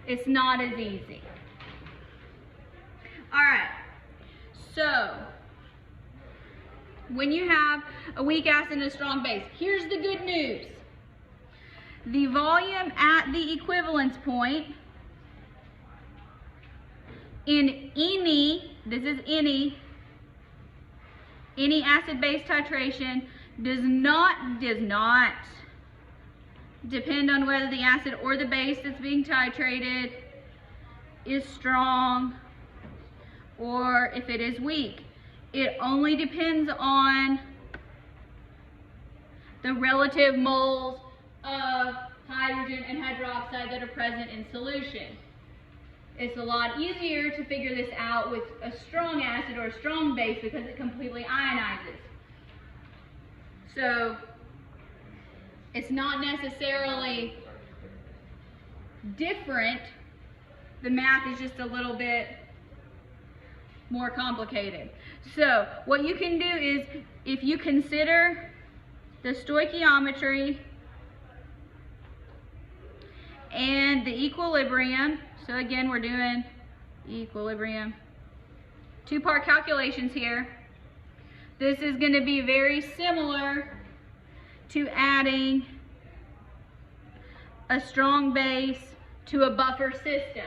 It's not as easy. All right, so when you have a weak acid and a strong base, here's the good news. The volume at the equivalence point in any acid-base titration does not depend on whether the acid or the base that's being titrated is strong or if it is weak. It only depends on the relative moles of hydrogen and hydroxide that are present in solution. It's a lot easier to figure this out with a strong acid or a strong base because it completely ionizes. So it's not necessarily different. The math is just a little bit more complicated. So what you can do is, if you consider the stoichiometry and the equilibrium, so again we're doing equilibrium, two-part calculations here. This is going to be very similar to adding a strong base to a buffer system.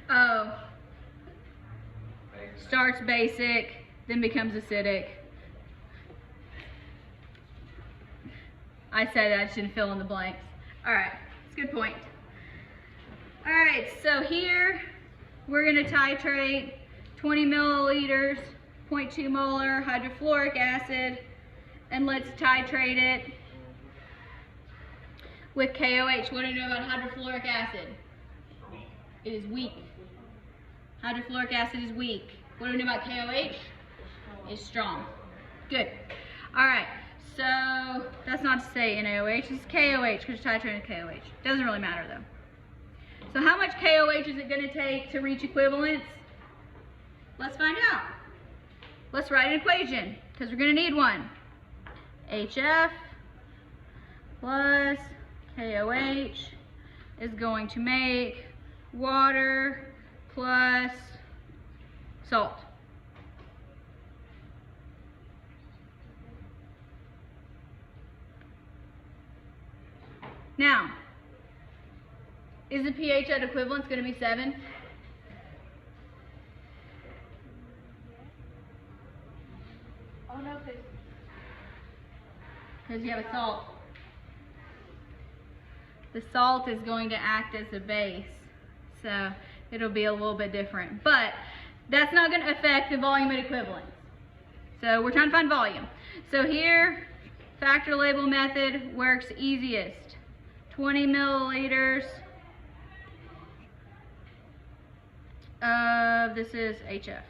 Oh, starts basic, then becomes acidic. I said I shouldn't fill in the blanks. All right, it's a good point. All right, so here we're going to titrate 20 milliliters, 0.2 molar hydrofluoric acid, and let's titrate it with KOH. What do you know about hydrofluoric acid? It is weak. Hydrofluoric acid is weak. What do we know about KOH? It's strong. Good. All right, so that's not to say NaOH, it's KOH because you're titrating KOH. Doesn't really matter though. So how much KOH is it going to take to reach equivalence? Let's find out. Let's write an equation because we're going to need one. HF plus KOH is going to make water plus salt. Now, is the pH at equivalence going to be 7? Oh no, because you have a salt. The salt is going to act as a base, so it'll be a little bit different. But that's not going to affect the volume at equivalence. So we're trying to find volume. So here, factor label method works easiest. 20 milliliters of, this is HF.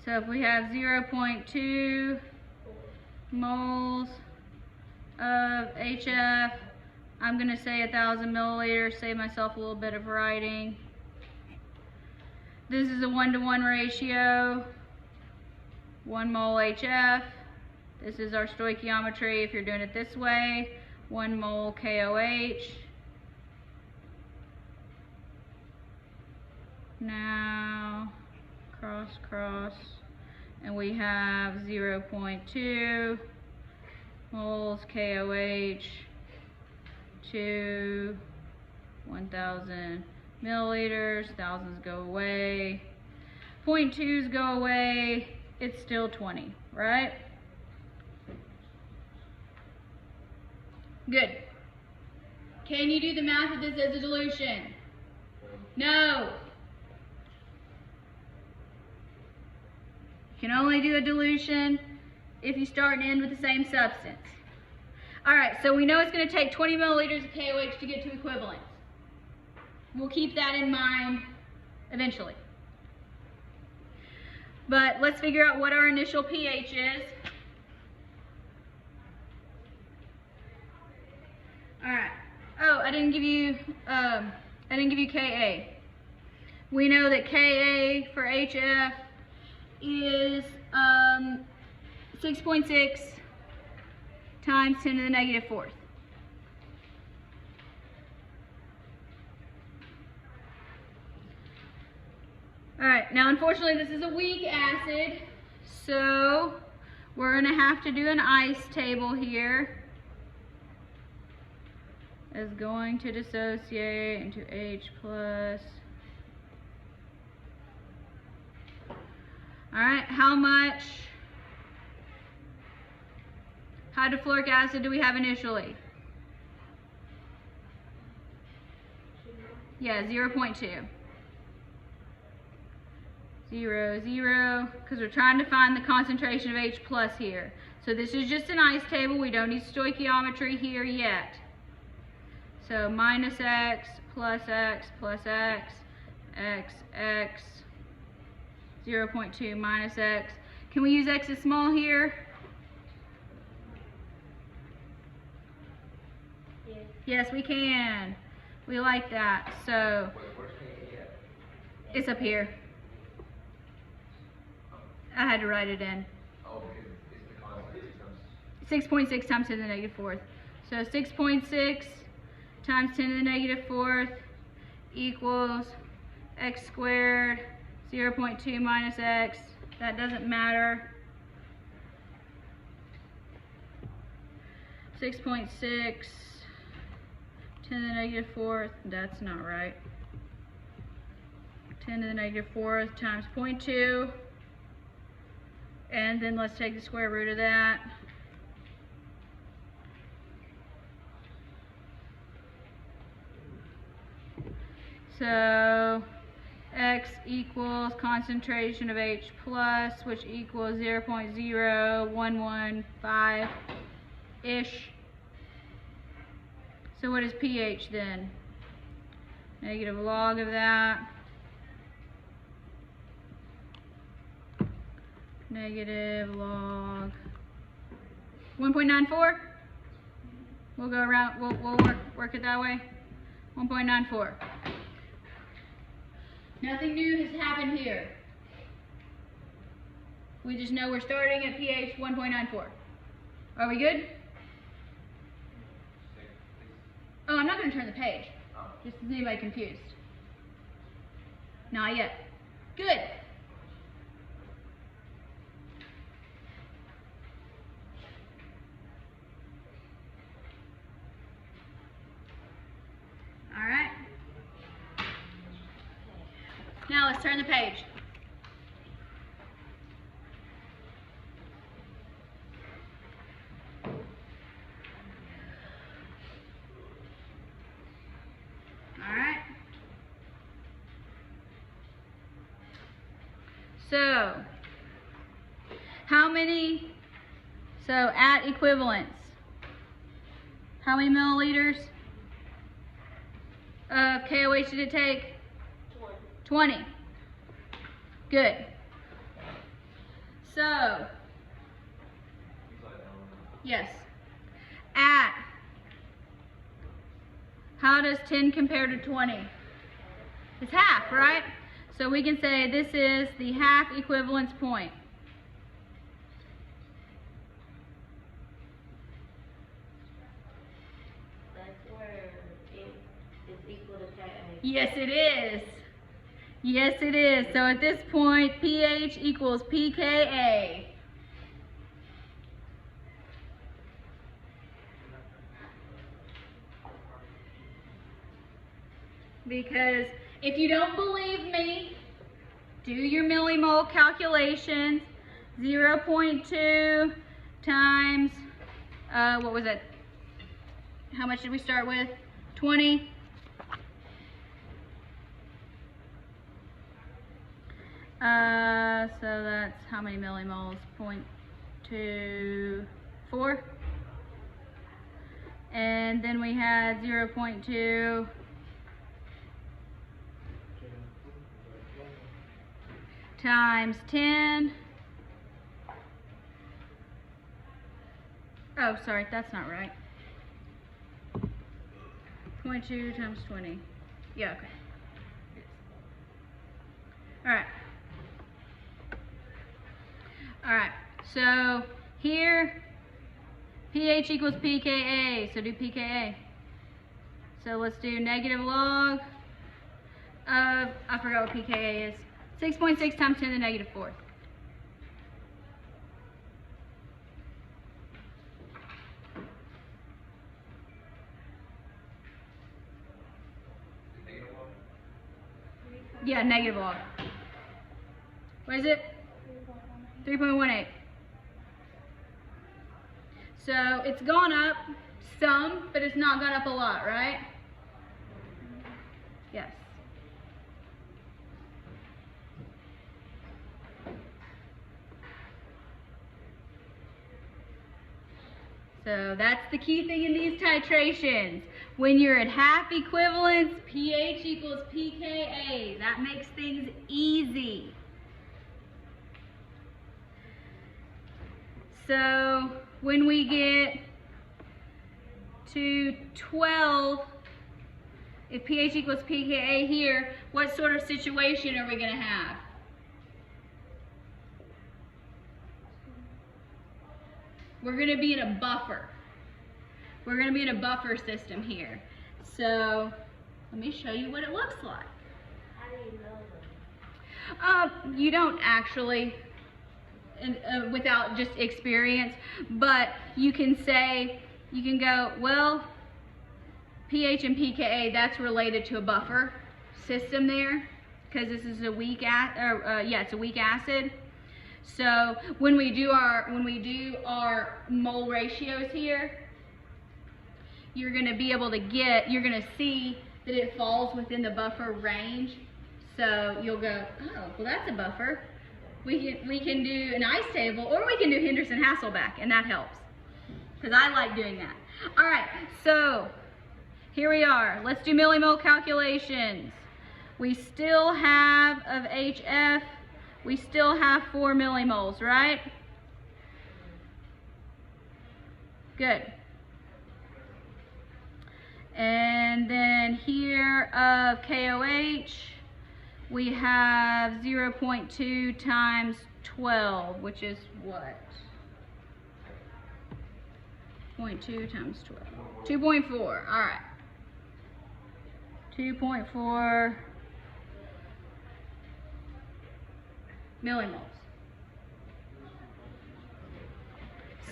So if we have 0.2 moles of HF, I'm going to say 1,000 milliliters, save myself a little bit of writing. This is a 1-to-1 ratio, 1 mole HF. This is our stoichiometry if you're doing it this way, 1 mole KOH. Now, cross, cross, and we have 0.2 moles KOH to 1,000 milliliters. Thousands go away. 0.2s go away. It's still 20, right? Good. Can you do the math of this as a dilution? No. You can only do a dilution if you start and end with the same substance. All right, so we know it's going to take 20 milliliters of KOH to get to equivalence. We'll keep that in mind eventually. But let's figure out what our initial pH is. All right. Oh, I didn't give you Ka. We know that Ka for HF is 6.6 times 10 to the negative fourth. Alright, now unfortunately this is a weak acid, so we're going to have to do an ice table here. It's going to dissociate into H plus. Alright, how much hydrofluoric acid do we have initially? Yeah, 0.2. 0, 0, because we're trying to find the concentration of H plus here. So this is just an ice table. We don't need stoichiometry here yet. So minus X, plus X, plus X, X, X, 0.2 minus X. Can we use X as small here? Yes. Yes, we can. We like that. So it's up here. I had to write it in. Oh, because it's the constant. 6.6 times 10 to the negative fourth. So 6.6 times 10 to the negative fourth equals X squared, 0.2 minus X. That doesn't matter. 6.6 10 to the negative fourth. That's not right. 10 to the negative fourth times 0.2. And then let's take the square root of that. So X equals concentration of H plus, which equals 0.0115-ish. So what is pH then? Negative log of that. Negative log 1.94. We'll go around, we'll work it that way. 1.94. Nothing new has happened here. We just know we're starting at pH 1.94. Are we good? Oh, I'm not going to turn the page. Just is anybody confused? Not yet. Good. Alright. Now let's turn the page. Alright. So, how many, so at equivalence, how many milliliters of KOH did it take? 20. Good. So, yes. At, how does 10 compare to 20? It's half, right? So we can say this is the half equivalence point. That's where it is equal to Ka. Yes, it is. Yes, it is. So at this point, pH equals pKa. Because if you don't believe me, do your millimole calculations. 0.2 times, what was it? How much did we start with? 20. So that's how many millimoles? 0.24. And then we had 0.2 times 10. Oh, sorry, that's not right. 0.2 times 20. Yeah, okay. All right. All right, so Here, pH equals pKa, so do pKa. So let's do negative log of, I forgot what pKa is, 6.6 times 10 to the negative 4th. Yeah, negative log. What is it? 3.18. So it's gone up some, but it's not gone up a lot, right? Yes. So that's the key thing in these titrations. When you're at half equivalence, pH equals pKa. That makes things easy. So when we get to 12, if pH equals pKa here, what sort of situation are we going to have? We're going to be in a buffer. We're going to be in a buffer system here. So let me show you what it looks like. How do you know them? You don't actually, without just experience, but you can say, you can go, well, pH and pKa, that's related to a buffer system there, because this is a weak it's a weak acid. So when we do our mole ratios here, you're going to be able to you're going to see that it falls within the buffer range. So you'll go, oh, well, that's a buffer. We can do an ice table, or we can do Henderson-Hasselbalch, and that helps, because I like doing that. All right, so here we are. Let's do millimole calculations. We still have, of HF, we still have 4 millimoles, right? Good. And then here of KOH, we have 0.2 times 12, which is what? 0.2 times 12. 2.4, all right. 2.4 millimoles.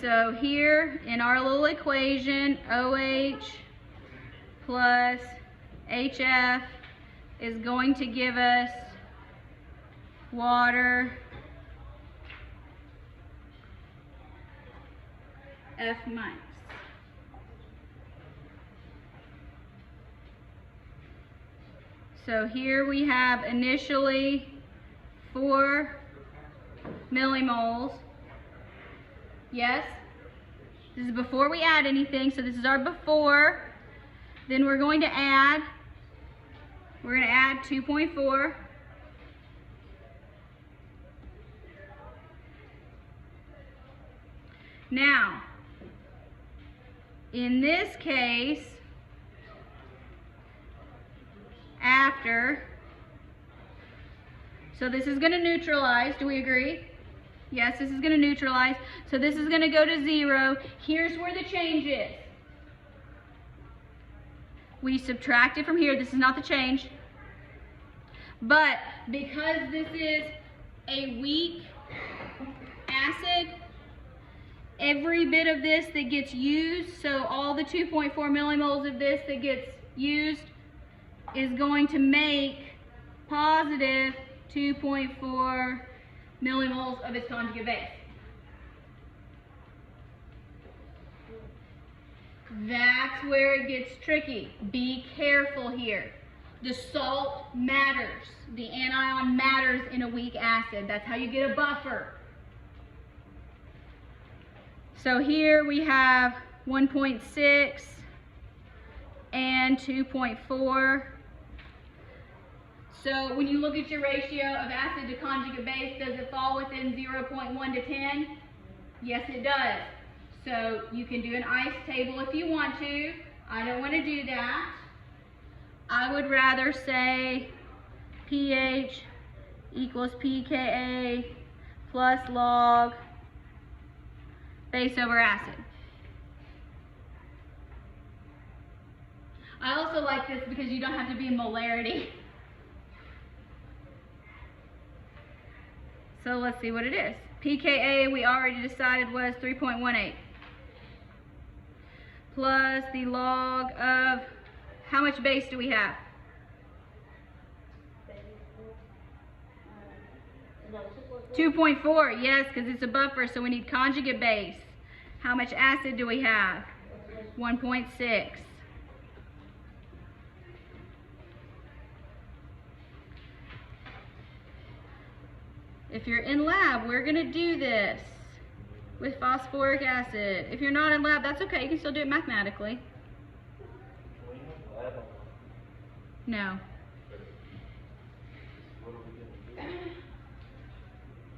So here in our little equation, OH plus HF is going to give us water F minus. So here we have initially 4 millimoles. Yes? This is before we add anything, so this is our before. Then we're going to add 2.4. Now, in this case, after, so this is going to neutralize, do we agree? Yes, this is going to neutralize, so this is going to go to 0. Here's where the change is. We subtract it from here. This is not the change. But because this is a weak acid, every bit of this that gets used, so all the 2.4 millimoles of this that gets used is going to make positive 2.4 millimoles of its conjugate base. That's where it gets tricky. Be careful here. The salt matters. The anion matters in a weak acid. That's how you get a buffer. So here we have 1.6 and 2.4. So when you look at your ratio of acid to conjugate base, does it fall within 0.1 to 10? Yes, it does. So you can do an ice table if you want to. I don't want to do that. I would rather say pH equals pKa plus log base over acid. I also like this because you don't have to be in molarity. So let's see what it is. pKa we already decided was 3.18. Plus the log of, how much base do we have? No, 2.4, yes, because it's a buffer, so we need conjugate base. How much acid do we have? 1.6. If you're in lab, we're going to do this with phosphoric acid. If you're not in lab, that's okay. You can still do it mathematically. No.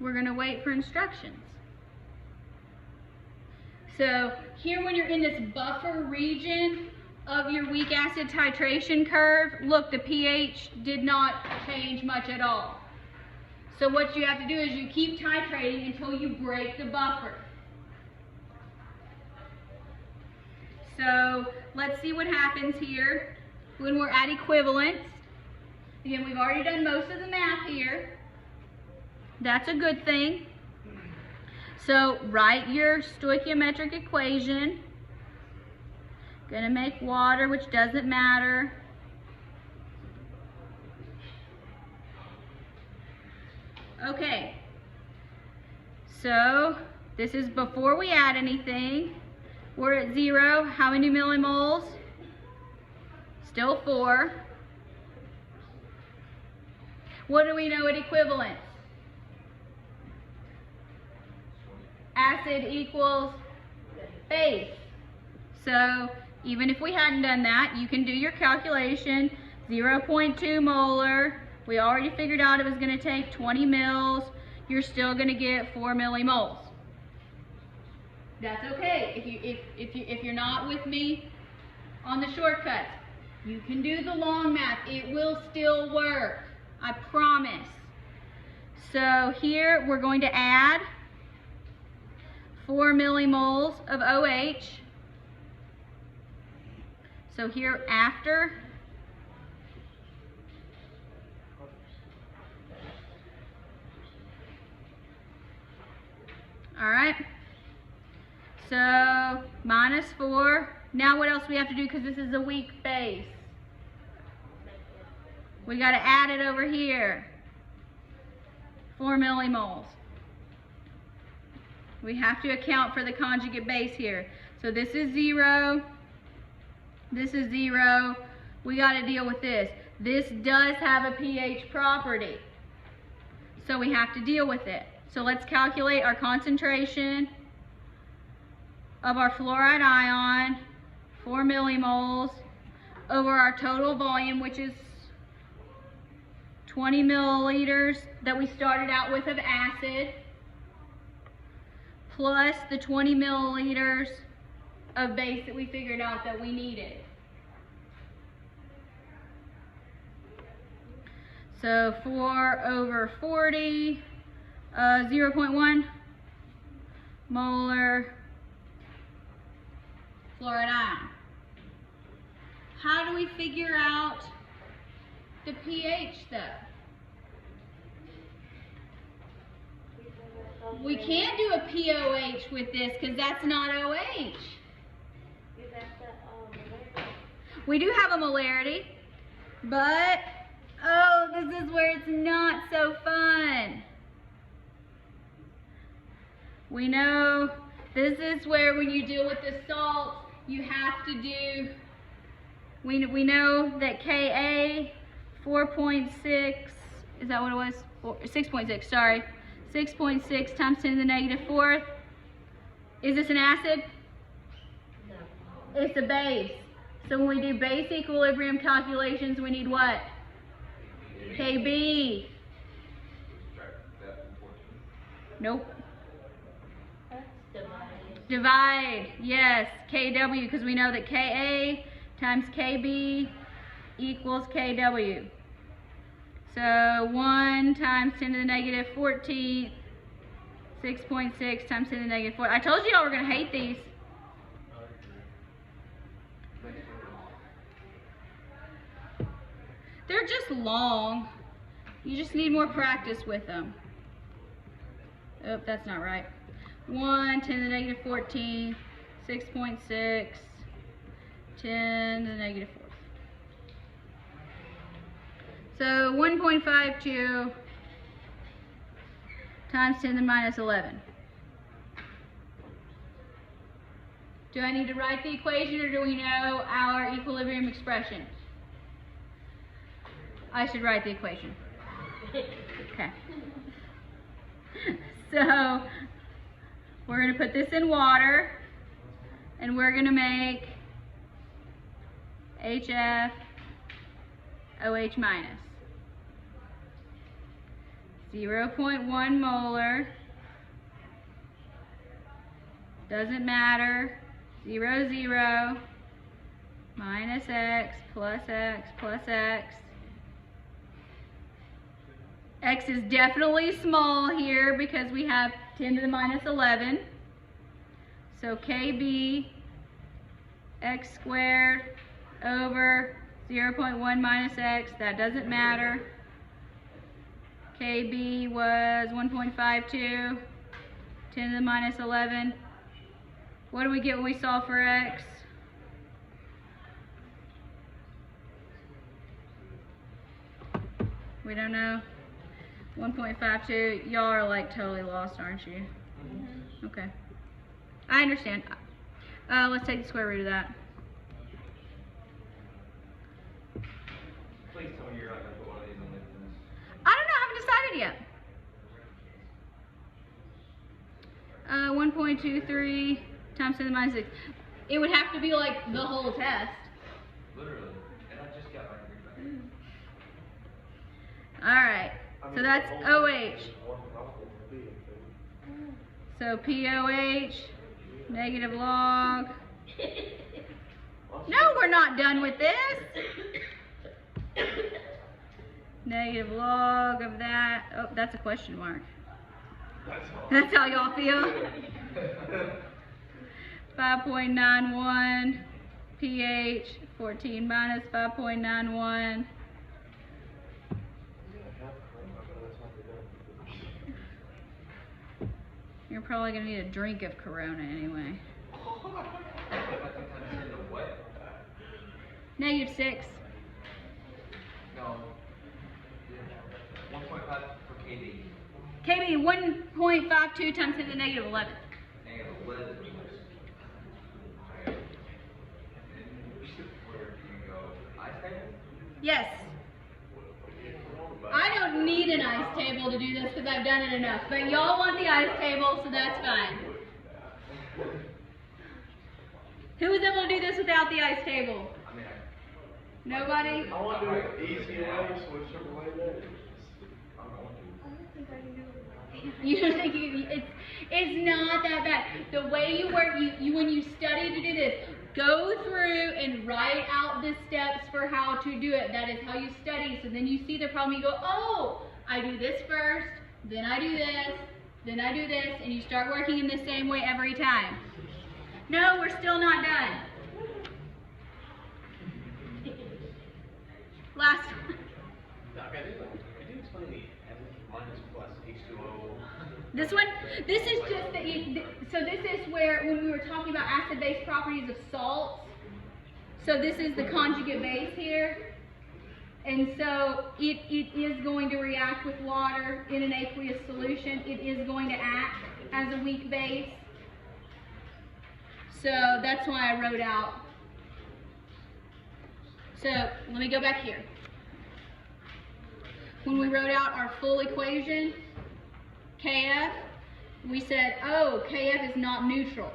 We're going to wait for instructions. So here when you're in this buffer region of your weak acid titration curve, look, the pH did not change much at all. So what you have to do is you keep titrating until you break the buffer. So let's see what happens here when we're at equivalence. Again, we've already done most of the math here. That's a good thing. So write your stoichiometric equation. Gonna make water, which doesn't matter. Okay, so this is before we add anything. We're at 0. How many millimoles? Still 4. What do we know at equivalence? Acid equals base. So even if we hadn't done that, you can do your calculation. 0.2 molar. We already figured out it was going to take 20 mils. You're still going to get 4 millimoles. That's okay. If you're not with me on the shortcuts, you can do the long math. It will still work. I promise. So here we're going to add 4 millimoles of OH. So here after, all right, so -4. Now what else we have to do, because this is a weak base? We got to add it over here. 4 millimoles. We have to account for the conjugate base here. So this is 0. This is 0. We got to deal with this. This does have a pH property. So we have to deal with it. So let's calculate our concentration of our fluoride ion, 4 millimoles, over our total volume, which is 20 milliliters that we started out with of acid, plus the 20 milliliters of base that we figured out that we needed. So 4 over 40, 0.1 molar fluoride ion. How do we figure out the pH though? We can't do a POH with this because that's not OH. We do have a molarity, but oh, this is where it's not so fun. We know this is where when you deal with the salt, you have to do, we know that Ka 4.6, is that what it was? 6.6, sorry. 6.6 times 10 to the negative 4th. Is this an acid? No. It's a base. So when we do base equilibrium calculations, we need what? Kb. Nope. Divide, yes, Kw, because we know that Ka times Kb equals Kw. So 1 times 10 to the negative 14th 6.6 times 10 to the negative 4. I told you y'all were going to hate these. They're just long. You just need more practice with them. Oh, that's not right. 1, 10 to the negative 14, 6.6, 10 to the negative 4. So 1.52 times 10 to the minus 11. Do I need to write the equation, or do we know our equilibrium expression? I should write the equation. Okay. So we're going to put this in water, and we're going to make HF OH minus. 0.1 molar. Doesn't matter. 0, 0. Minus X plus X plus X. X is definitely small here because we have 10 to the minus 11. So KB X squared over 0.1 minus X, that doesn't matter. KB was 1.52, 10 to the minus 11. What do we get when we solve for X? We don't know. 1.52. Y'all are like totally lost, aren't you? Mm-hmm. Okay. I understand. Let's take the square root of that. Please tell me you're not going to put one of these on this. I don't know. I haven't decided yet. 1.23 times 10 to the minus 6. It would have to be like the whole test. Literally. And I just got my green back. All right. So that's OH. So POH, negative log. No, we're not done with this. Negative log of that. Oh, that's a question mark. That's how y'all feel. 5.91 pH, 14 minus 5.91. You're probably going to need a drink of Corona anyway. Negative 6. No. 1.5 for KB. KB, 1.52 times 10 to the negative 11. Negative 11. Where do you go? Ice table? Yes. I don't need an ice table to do this because I've done it enough. But y'all want the ice table, so that's fine. Who was able to do this without the ice table? Nobody? I want to do it easy way, whichever way that is. You think it's not that bad. The way you work, you when you study to do this, go through and write out the steps for how to do it. That is how you study. So then you see the problem, you go, oh, I do this first, then I do this, then I do this, and you start working in the same way every time. No, we're still not done. Last one. Doc, could you explain the M minus plus H2O? This one, this is just so this is where, when we were talking about acid-base properties of salts, so this is the conjugate base here, and so it is going to react with water in an aqueous solution. It is going to act as a weak base, so that's why I wrote out. So let me go back here. When we wrote out our full equation, KF, we said, oh, KF is not neutral.